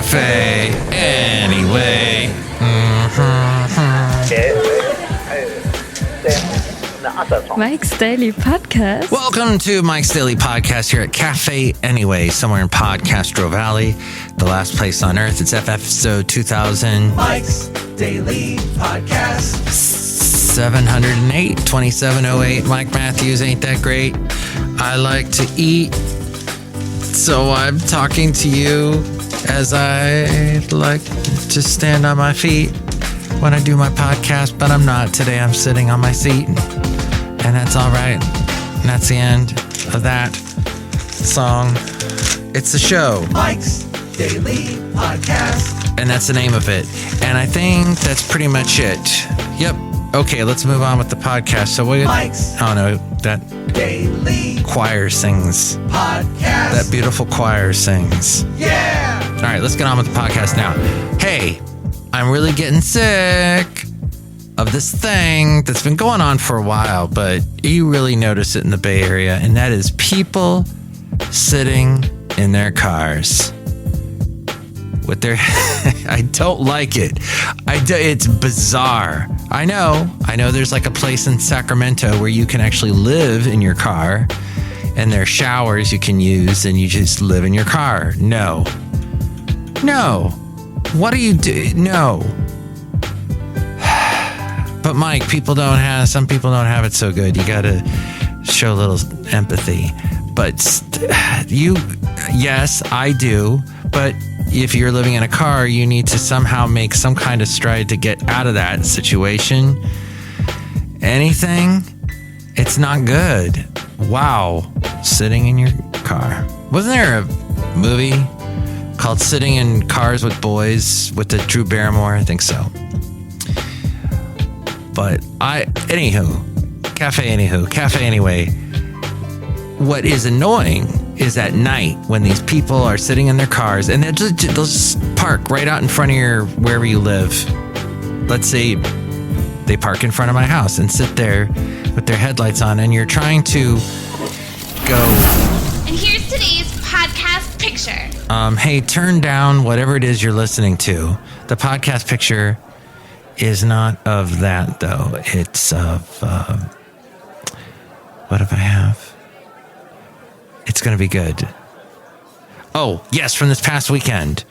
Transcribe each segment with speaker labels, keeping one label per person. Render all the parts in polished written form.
Speaker 1: Café Anyway.
Speaker 2: Mike's Daily Podcast.
Speaker 1: Welcome to Mike's Daily Podcast here at Café Anyway, somewhere in PodCastro Valley, the last place on earth. It's episode 2000.
Speaker 3: Mike's Daily Podcast.
Speaker 1: 708, 2708. Mike Matthews ain't that great. I like to eat, so I'm talking to you as I like to stand on my feet when I do my podcast, but I'm not. Today I'm sitting on my seat, and that's all right. And that's the end of that song. It's the show.
Speaker 3: Mike's Daily Podcast.
Speaker 1: And that's the name of it. And I think that's pretty much it. Yep. Okay, let's move on with the podcast. So
Speaker 3: Mike's
Speaker 1: that
Speaker 3: Daily
Speaker 1: choir sings.
Speaker 3: Podcast.
Speaker 1: That beautiful choir sings.
Speaker 3: Yeah.
Speaker 1: All right, let's get on with the podcast now. Hey, I'm really getting sick of this thing that's been going on for a while, but you really notice it in the Bay Area, and that is people sitting in their cars with their I don't like it. It's bizarre. I know there's like a place in Sacramento where you can actually live in your car, and there are showers you can use, and you just live in your car. No. What do you do? No. But Mike, some people don't have it so good. You got to show a little empathy. But yes, I do. But if you're living in a car, you need to somehow make some kind of stride to get out of that situation. Anything, it's not good. Wow. Sitting in your car. Wasn't there a movie called Sitting in Cars with Boys with the Drew Barrymore? I think so. But Café Anyway. What is annoying is at night when these people are sitting in their cars and they'll just park right out in front of wherever you live. Let's say they park in front of my house and sit there with their headlights on, and you're trying to go.
Speaker 4: And here's today's podcast picture.
Speaker 1: Hey, turn down whatever it is you're listening to. The podcast picture is not of that, though. It's of, what do I have? It's going to be good. Oh, yes, from this past weekend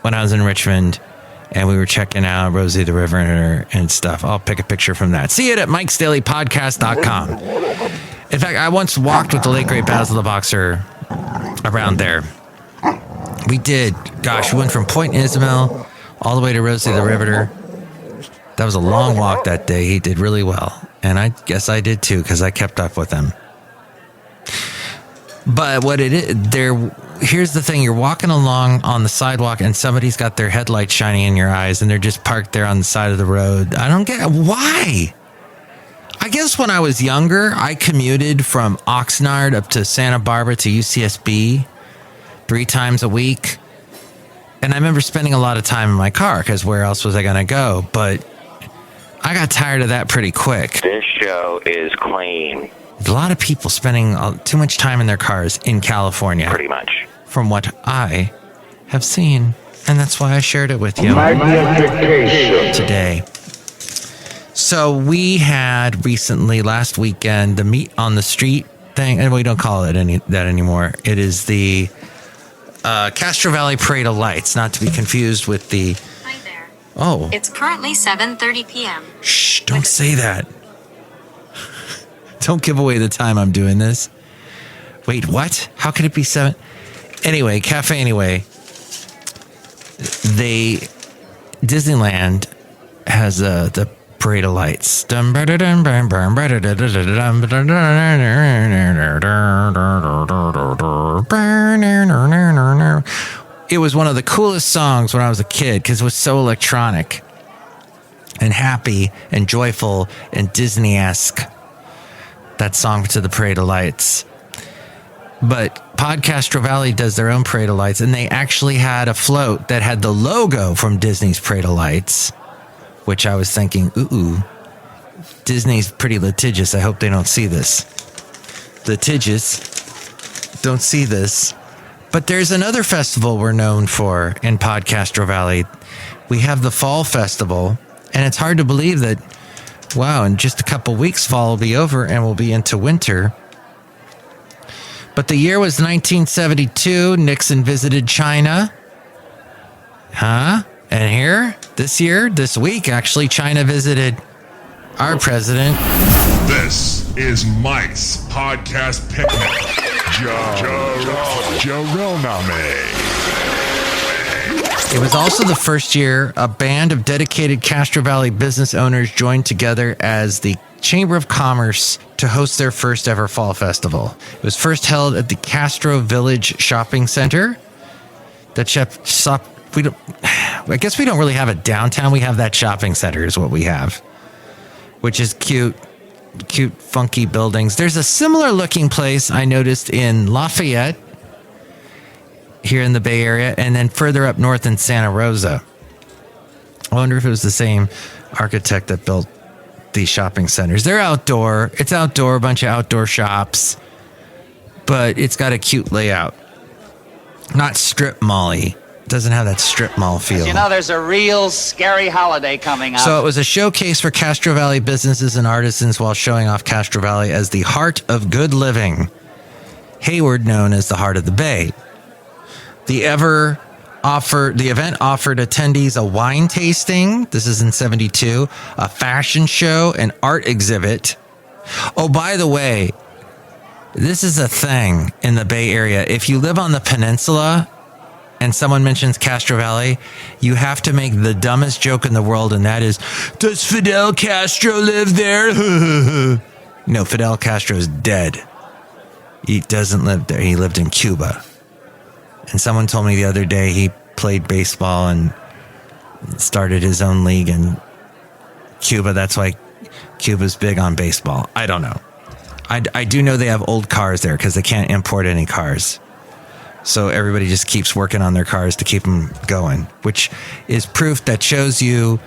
Speaker 1: when I was in Richmond and we were checking out Rosie the River and stuff. I'll pick a picture from that. See it at MikesDailyPodcast.com. In fact, I once walked with the late, great Basil the Boxer around there. We did. Gosh, we went from Point Isabel all the way to Rosie the Riveter. That was a long walk that day. He did really well. And I guess I did too, because I kept up with him. But here's the thing. You're walking along on the sidewalk and somebody's got their headlights shining in your eyes and they're just parked there on the side of the road. I don't get why. I guess when I was younger, I commuted from Oxnard up to Santa Barbara to UCSB 3 times a week. And I remember spending a lot of time in my car because where else was I going to go? But I got tired of that pretty quick.
Speaker 5: This show is clean.
Speaker 1: A lot of people spending too much time in their cars in California.
Speaker 5: Pretty much.
Speaker 1: From what I have seen. And that's why I shared it with you today. So we had recently, last weekend, the Meet on the Street thing. And we don't call it that anymore. It is the Castro Valley Parade of Lights, not to be confused with the...
Speaker 6: Hi there.
Speaker 1: Oh.
Speaker 6: It's currently 7:30 p.m.
Speaker 1: Shh, don't say that. Don't give away the time I'm doing this. Wait, what? How could it be 7? Anyway, Café Anyway. Disneyland has the Parade of Lights. It was one of the coolest songs when I was a kid because it was so electronic and happy and joyful and Disney-esque. That song to the Parade of Lights. But PodCastro Valley does their own Parade of Lights, and they actually had a float that had the logo from Disney's Parade of Lights, which I was thinking, ooh, Disney's pretty litigious. I hope they don't see this. Litigious. Don't see this. But there's another festival we're known for in PodCastro Valley. We have the Fall Festival, and it's hard to believe that, wow, in just a couple weeks, fall will be over and we'll be into winter. But the year was 1972. Nixon visited China. And here, this week, actually, China visited our president.
Speaker 7: This is Mike's Podcast Picnic.
Speaker 1: It was also the first year a band of dedicated Castro Valley business owners joined together as the Chamber of Commerce to host their first ever fall festival. It was first held at the Castro Village Shopping Center. I guess we don't really have a downtown. We have that shopping center is what we have, which is cute, funky buildings. There's a similar looking place I noticed in Lafayette, here in the Bay Area, and then further up north in Santa Rosa. I wonder if it was the same architect that built these shopping centers. They're outdoor. It's outdoor, a bunch of outdoor shops, but it's got a cute layout. Not strip mall-y. It doesn't have that strip mall feel.
Speaker 8: You know, there's a real scary holiday coming up.
Speaker 1: So it was a showcase for Castro Valley businesses and artisans while showing off Castro Valley as the heart of good living. Hayward known as the heart of the Bay. The event offered attendees a wine tasting. This is in 72, a fashion show, an art exhibit. Oh, by the way, this is a thing in the Bay Area. If you live on the peninsula and someone mentions Castro Valley, you have to make the dumbest joke in the world, and that is, does Fidel Castro live there? No, Fidel Castro is dead. He doesn't live there. He lived in Cuba. And someone told me the other day he played baseball and started his own league in Cuba. That's why Cuba's big on baseball. I don't know. I do know they have old cars there because they can't import any cars. So everybody just keeps working on their cars to keep them going, which is proof that shows you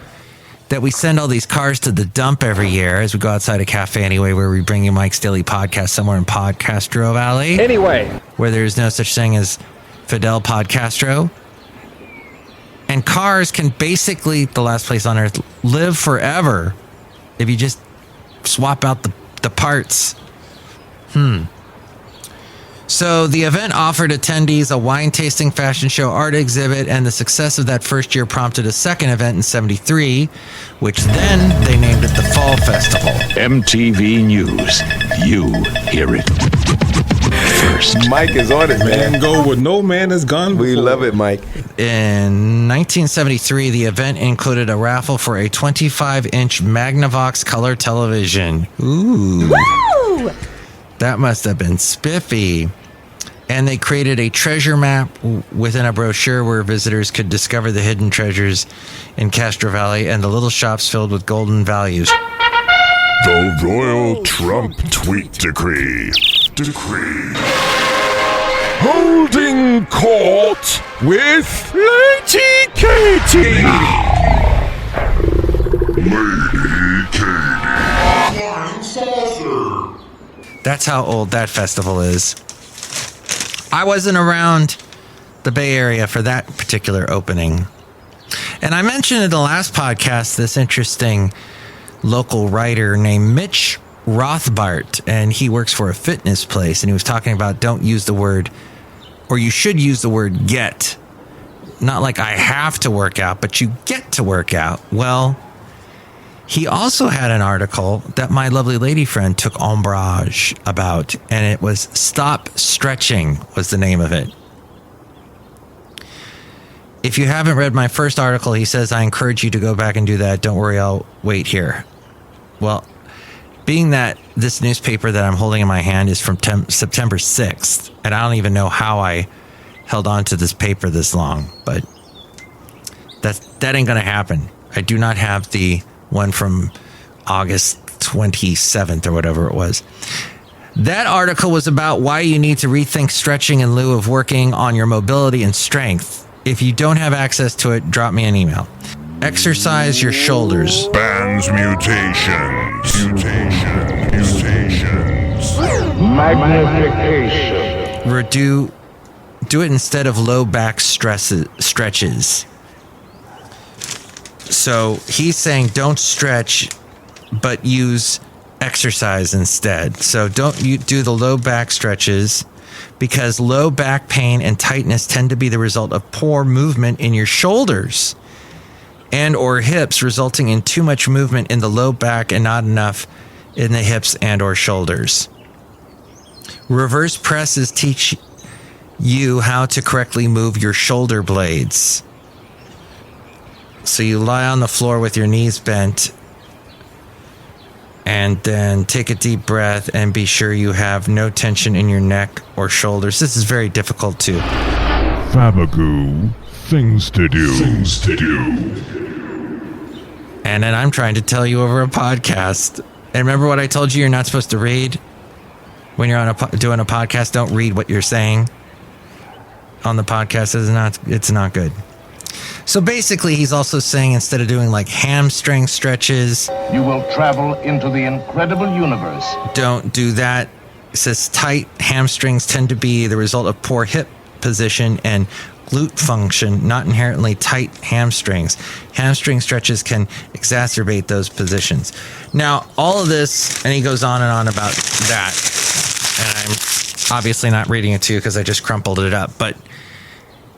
Speaker 1: that we send all these cars to the dump every year as we go outside of Café Anyway, where we bring you Mike's Daily Podcast somewhere in PodCastro Valley.
Speaker 9: Anyway.
Speaker 1: Where there's no such thing as Fidel PodCastro. And cars can basically, the last place on earth, live forever if you just swap out the parts. So the event offered attendees a wine tasting, fashion show, art exhibit, and the success of that first year prompted a second event in 73, which then they named it the Fall Festival.
Speaker 10: MTV News. You hear it first.
Speaker 9: Mike is on it, man.
Speaker 11: Go where no man has gone before.
Speaker 9: We love it, Mike.
Speaker 1: In 1973, the event included a raffle for a 25-inch Magnavox color television. Ooh.
Speaker 2: Woo!
Speaker 1: That must have been spiffy. And they created a treasure map within a brochure where visitors could discover the hidden treasures in Castro Valley and the little shops filled with golden values.
Speaker 7: The Royal Trump Tweet Decree. Holding court with Lady Katie. Lady Katie. Flying saucer.
Speaker 1: That's how old that festival is. I wasn't around the Bay Area for that particular opening. And I mentioned in the last podcast this interesting local writer named Mitch Rothbart, and he works for a fitness place, and he was talking about don't use the word, or you should use the word get. Not like I have to work out, but you get to work out. Well, he also had an article that my lovely lady friend took umbrage about, and it was Stop Stretching was the name of it. If you haven't read my first article, he says, I encourage you to go back and do that. Don't worry, I'll wait here. Well, being that this newspaper that I'm holding in my hand is from September 6th, and I don't even know how I held on to this paper this long, but that ain't going to happen. I do not have the one from August 27th or whatever it was. That article was about why you need to rethink stretching in lieu of working on your mobility and strength. If you don't have access to it, drop me an email. Exercise your shoulders.
Speaker 7: Bands mutations. Mutations.
Speaker 9: Magnification.
Speaker 1: Do it instead of low back stretches. So he's saying don't stretch, but use exercise instead. So don't you do the low back stretches, because low back pain and tightness tend to be the result of poor movement in your shoulders and or hips, resulting in too much movement in the low back and not enough in the hips and or shoulders. Reverse presses teach you how to correctly move your shoulder blades. So you lie on the floor with your knees bent and then take a deep breath and be sure you have no tension in your neck or shoulders. This is very difficult too.
Speaker 7: Fabagoo, things to do. Things to do.
Speaker 1: And then I'm trying to tell you over a podcast. And remember what I told you you're not supposed to read? When you're on doing a podcast, don't read what you're saying on the podcast. It's not good. So basically, he's also saying instead of doing like hamstring stretches,
Speaker 9: you will travel into the incredible universe.
Speaker 1: Don't do that. It says tight hamstrings tend to be the result of poor hip position and glute function, not inherently tight hamstrings. Hamstring stretches can exacerbate those positions. Now, all of this, and he goes on and on about that. And I'm obviously not reading it to you because I just crumpled it up. But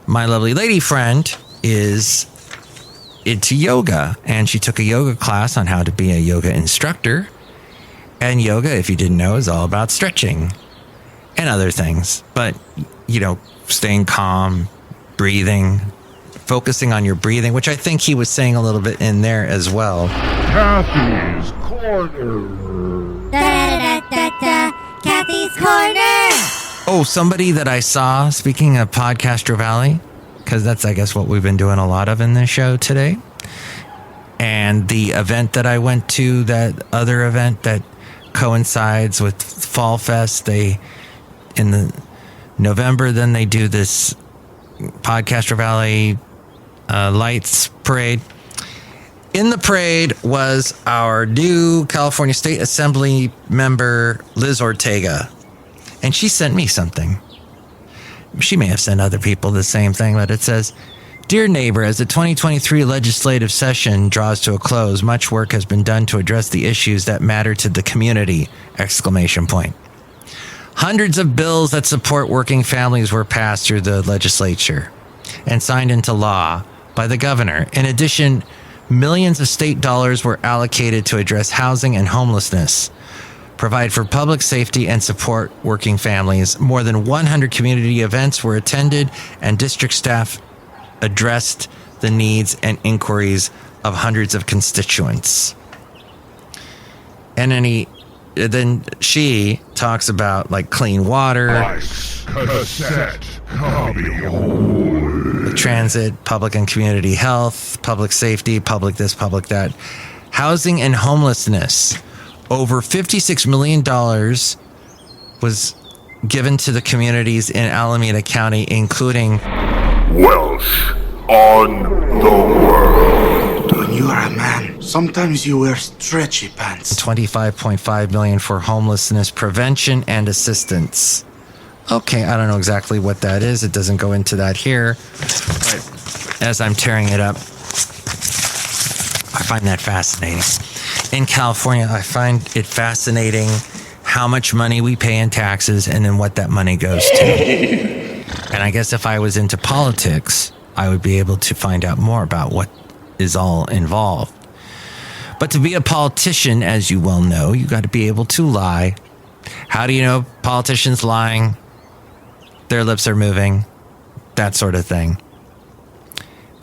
Speaker 1: my lovely lady friend is into yoga, and she took a yoga class on how to be a yoga instructor. And yoga, if you didn't know, is all about stretching and other things. But, you know, staying calm, breathing, focusing on your breathing, which I think he was saying a little bit in there as well.
Speaker 7: Kathy's Corner.
Speaker 12: Kathy's Corner.
Speaker 1: Oh, somebody that I saw, speaking of PodCastro Valley, because that's, I guess, what we've been doing a lot of in this show today. And the event that I went to, that other event that coincides with Fall Fest, in the November, then they do this PodCastro Valley Lights Parade. In the parade was our new California State Assembly member, Liz Ortega. And she sent me something. She may have sent other people the same thing, but it says, "Dear neighbor, as the 2023 legislative session draws to a close, much work has been done to address the issues that matter to the community!" Hundreds of bills that support working families were passed through the legislature and signed into law by the governor. In addition, millions of state dollars were allocated to address housing and homelessness, provide for public safety, and support working families. More than 100 community events were attended, and district staff addressed the needs and inquiries of hundreds of constituents. And then she talks about like clean water,
Speaker 7: cassette,
Speaker 1: transit, public and community health, public safety, public this, public that, housing and homelessness. Over $56 million was given to the communities in Alameda County, including
Speaker 7: Welsh on the world.
Speaker 13: When you are a man, sometimes you wear stretchy pants.
Speaker 1: $25.5 million for homelessness prevention and assistance. Okay, I don't know exactly what that is. It doesn't go into that here. But as I'm tearing it up, I find that fascinating. In California, I find it fascinating how much money we pay in taxes and then what that money goes to. And I guess if I was into politics, I would be able to find out more about what is all involved. But to be a politician, as you well know, you got to be able to lie. How do you know politicians lying? Their lips are moving, that sort of thing.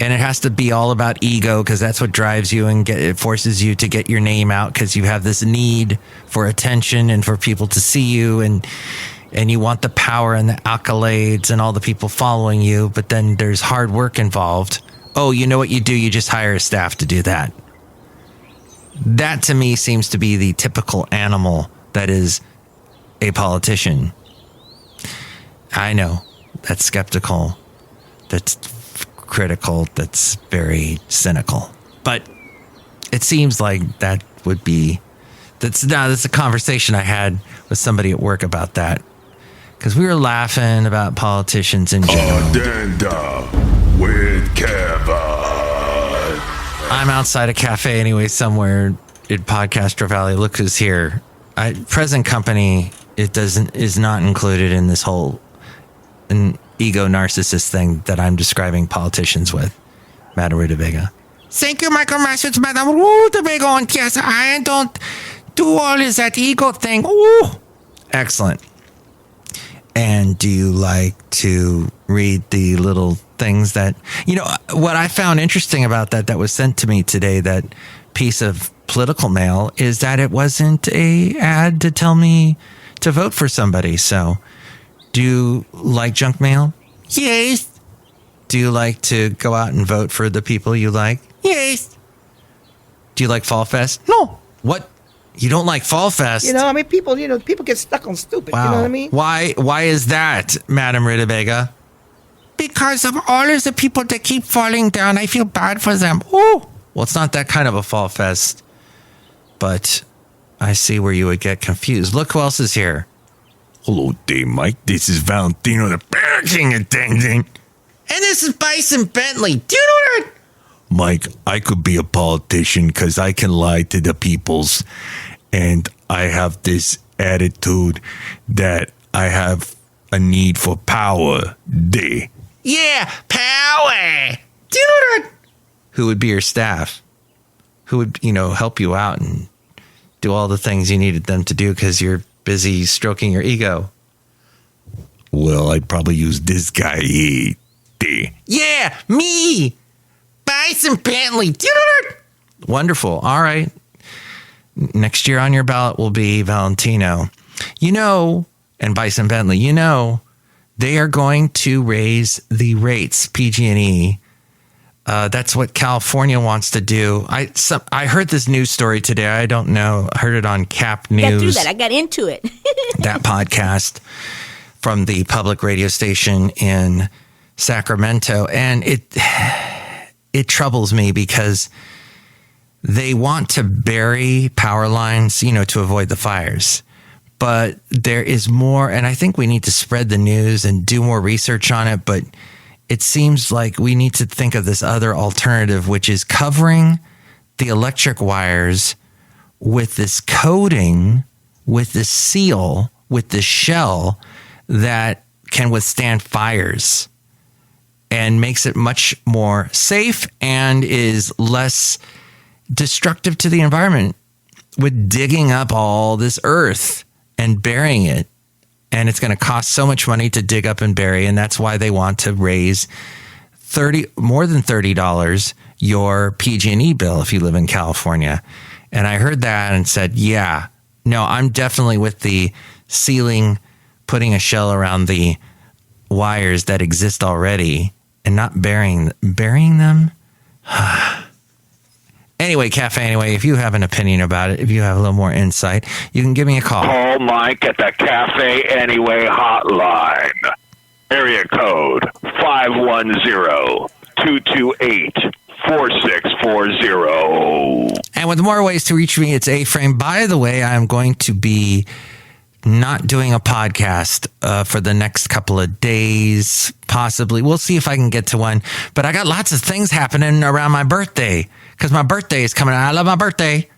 Speaker 1: And it has to be all about ego, because that's what drives you and it forces you to get your name out, because you have this need for attention and for people to see you, and you want the power and the accolades and all the people following you. But then there's hard work involved. Oh, you know what you do? You just hire a staff to do that. That to me seems to be the typical animal that is a politician. I know that's skeptical. That's critical, that's very cynical, but it seems like that would be that's a conversation I had with somebody at work about that, because we were laughing about politicians in general.
Speaker 7: Addenda with Kevin.
Speaker 1: I'm outside a cafe anyway somewhere in PodCastro Valley. Look who's here. Present company is not included in this whole ego narcissist thing that I'm describing politicians with. Madame Rootabega. Thank you, Michael Masters, Madame Rootabega. And yes, I don't do all of that ego thing. Ooh. Excellent. And do you like to read the little things that, what I found interesting about that was sent to me today, that piece of political mail, is that it wasn't a ad to tell me to vote for somebody. So do you like junk mail? Yes. Do you like to go out and vote for the people you like? Yes. Do you like Fall Fest? No. What? You don't like Fall Fest?
Speaker 12: People get stuck on stupid.
Speaker 1: Wow.
Speaker 12: You know what I mean?
Speaker 1: Why is that, Madame Rootabega? Because of all of the people that keep falling down, I feel bad for them. Oh, well, it's not that kind of a Fall Fest, but I see where you would get confused. Look who else is here.
Speaker 7: Hello there, Mike. This is Valentino, the packaging attendant.
Speaker 1: And this is Bison Bentley. Do you know that?
Speaker 7: Mike, I could be a politician because I can lie to the peoples. And I have this attitude that I have a need for power. There.
Speaker 1: Yeah, power. Do you know that? Who would be your staff? Who would, help you out and do all the things you needed them to do because you're busy stroking your ego?
Speaker 7: Well, I'd probably use this guy here. There.
Speaker 1: Yeah, me. Bison Bentley. Do you know that? Wonderful. All right. Next year on your ballot will be Valentino. And Bison Bentley, they are going to raise the rates, PG&E. That's what California wants to do. I heard this news story today. I don't know. I heard it on Cap News.
Speaker 14: Got through that. I got into it.
Speaker 1: That podcast from the public radio station in Sacramento. And it troubles me because they want to bury power lines, to avoid the fires. But there is more, and I think we need to spread the news and do more research on it. But it seems like we need to think of this other alternative, which is covering the electric wires with this coating, with this seal, with this shell that can withstand fires and makes it much more safe and is less destructive to the environment with digging up all this earth and burying it. And it's going to cost so much money to dig up and bury. And that's why they want to raise more than $30 your PG&E bill if you live in California. And I heard that and said, yeah, no, I'm definitely with the sealing, putting a shell around the wires that exist already and not burying them. Anyway, Café Anyway, if you have an opinion about it, if you have a little more insight, you can give me a call.
Speaker 10: Call Mike at the Café Anyway hotline. Area code 510-228-4640.
Speaker 1: And with more ways to reach me, it's A-Frame. By the way, I'm going to be not doing a podcast for the next couple of days, possibly. We'll see if I can get to one. But I got lots of things happening around my birthday because my birthday is coming out. I love my birthday.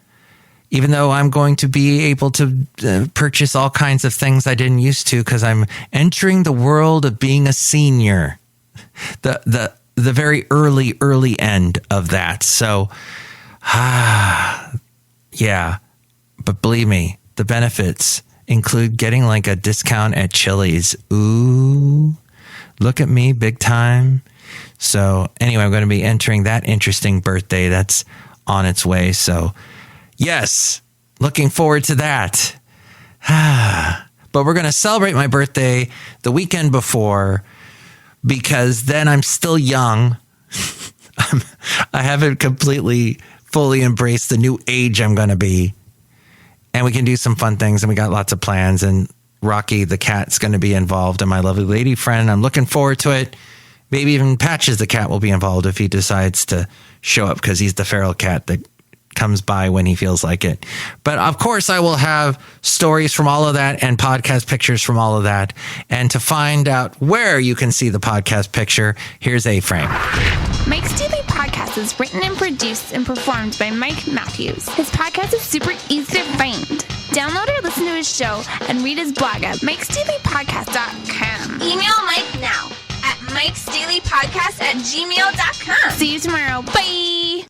Speaker 1: Even though I'm going to be able to purchase all kinds of things I didn't used to because I'm entering the world of being a senior. The very early end of that. So, yeah. But believe me, the benefits include getting like a discount at Chili's. Ooh, look at me, big time. So anyway, I'm going to be entering that interesting birthday that's on its way. So yes, looking forward to that. But we're going to celebrate my birthday the weekend before because then I'm still young. I haven't completely, fully embraced the new age I'm going to be. And we can do some fun things, and we got lots of plans. And Rocky the cat's going to be involved, and my lovely lady friend. I'm looking forward to it. Maybe even Patches the cat will be involved if he decides to show up because he's the feral cat that comes by when he feels like it. But of course, I will have stories from all of that and podcast pictures from all of that. And to find out where you can see the podcast picture, here's A-Frame.
Speaker 4: Mike's Daily Podcast is written and produced and performed by Mike Matthews. His podcast is super easy to find. Download or listen to his show and read his blog at MikesDailyPodcast.com. Email Mike now at MikesDailyPodcast@gmail.com. See you tomorrow. Bye.